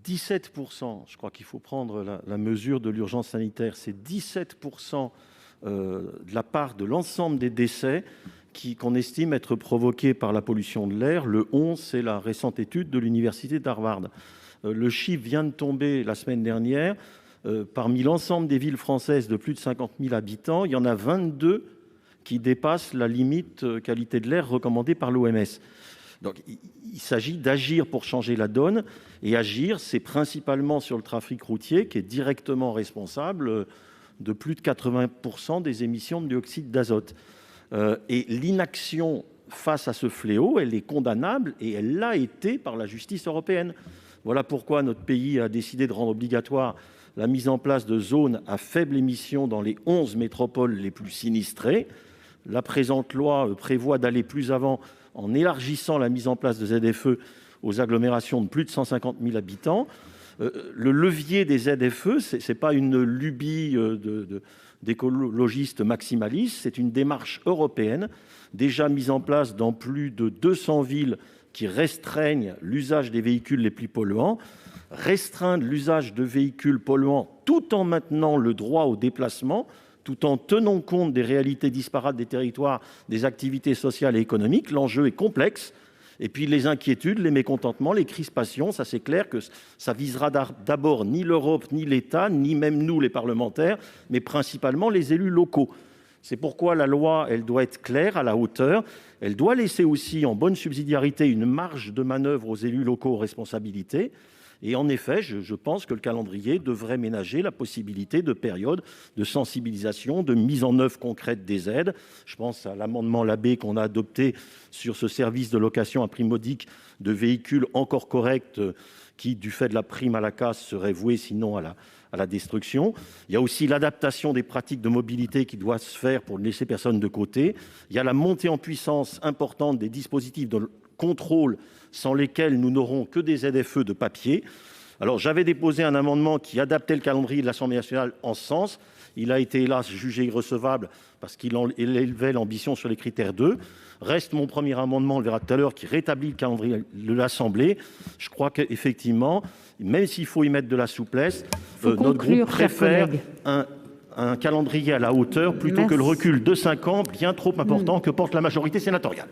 17%, je crois qu'il faut prendre la mesure de l'urgence sanitaire, c'est 17% de la part de l'ensemble des décès qu'on estime être provoqués par la pollution de l'air. Le 11, c'est la récente étude de l'université d'Harvard. Le chiffre vient de tomber la semaine dernière. Parmi l'ensemble des villes françaises de plus de 50 000 habitants, il y en a 22 qui dépassent la limite qualité de l'air recommandée par l'OMS. Donc, il s'agit d'agir pour changer la donne. Et agir, c'est principalement sur le trafic routier qui est directement responsable de plus de 80% des émissions de dioxyde d'azote. Et l'inaction face à ce fléau, elle est condamnable et elle l'a été par la justice européenne. Voilà pourquoi notre pays a décidé de rendre obligatoire la mise en place de zones à faible émission dans les 11 métropoles les plus sinistrées. La présente loi prévoit d'aller plus avant en élargissant la mise en place de ZFE aux agglomérations de plus de 150 000 habitants. Le levier des ZFE, ce n'est pas une lubie d'écologistes maximalistes, c'est une démarche européenne déjà mise en place dans plus de 200 villes qui restreignent l'usage des véhicules les plus polluants. Restreindre l'usage de véhicules polluants tout en maintenant le droit au déplacement, tout en tenant compte des réalités disparates des territoires, des activités sociales et économiques. L'enjeu est complexe. Et puis les inquiétudes, les mécontentements, les crispations, ça c'est clair que ça visera d'abord ni l'Europe, ni l'État, ni même nous les parlementaires, mais principalement les élus locaux. C'est pourquoi la loi, elle doit être claire, à la hauteur. Elle doit laisser aussi, en bonne subsidiarité, une marge de manœuvre aux élus locaux aux responsabilités. Et en effet, je pense que le calendrier devrait ménager la possibilité de périodes de sensibilisation, de mise en œuvre concrète des aides. Je pense à l'amendement Labbé qu'on a adopté sur ce service de location à prix modique de véhicules encore corrects qui, du fait de la prime à la casse, seraient voués sinon à la destruction. Il y a aussi l'adaptation des pratiques de mobilité qui doit se faire pour ne laisser personne de côté. Il y a la montée en puissance importante des dispositifs de contrôle sans lesquels nous n'aurons que des ZFE de papier. Alors, j'avais déposé un amendement qui adaptait le calendrier de l'Assemblée nationale en ce sens. Il a été, hélas, jugé irrecevable parce qu'il élevait l'ambition sur les critères 2. Reste mon premier amendement, on le verra tout à l'heure, qui rétablit le calendrier de l'Assemblée. Je crois qu'effectivement, même s'il faut y mettre de la souplesse, notre groupe préfère un calendrier à la hauteur plutôt que le recul de 5 ans bien trop important que porte la majorité sénatoriale.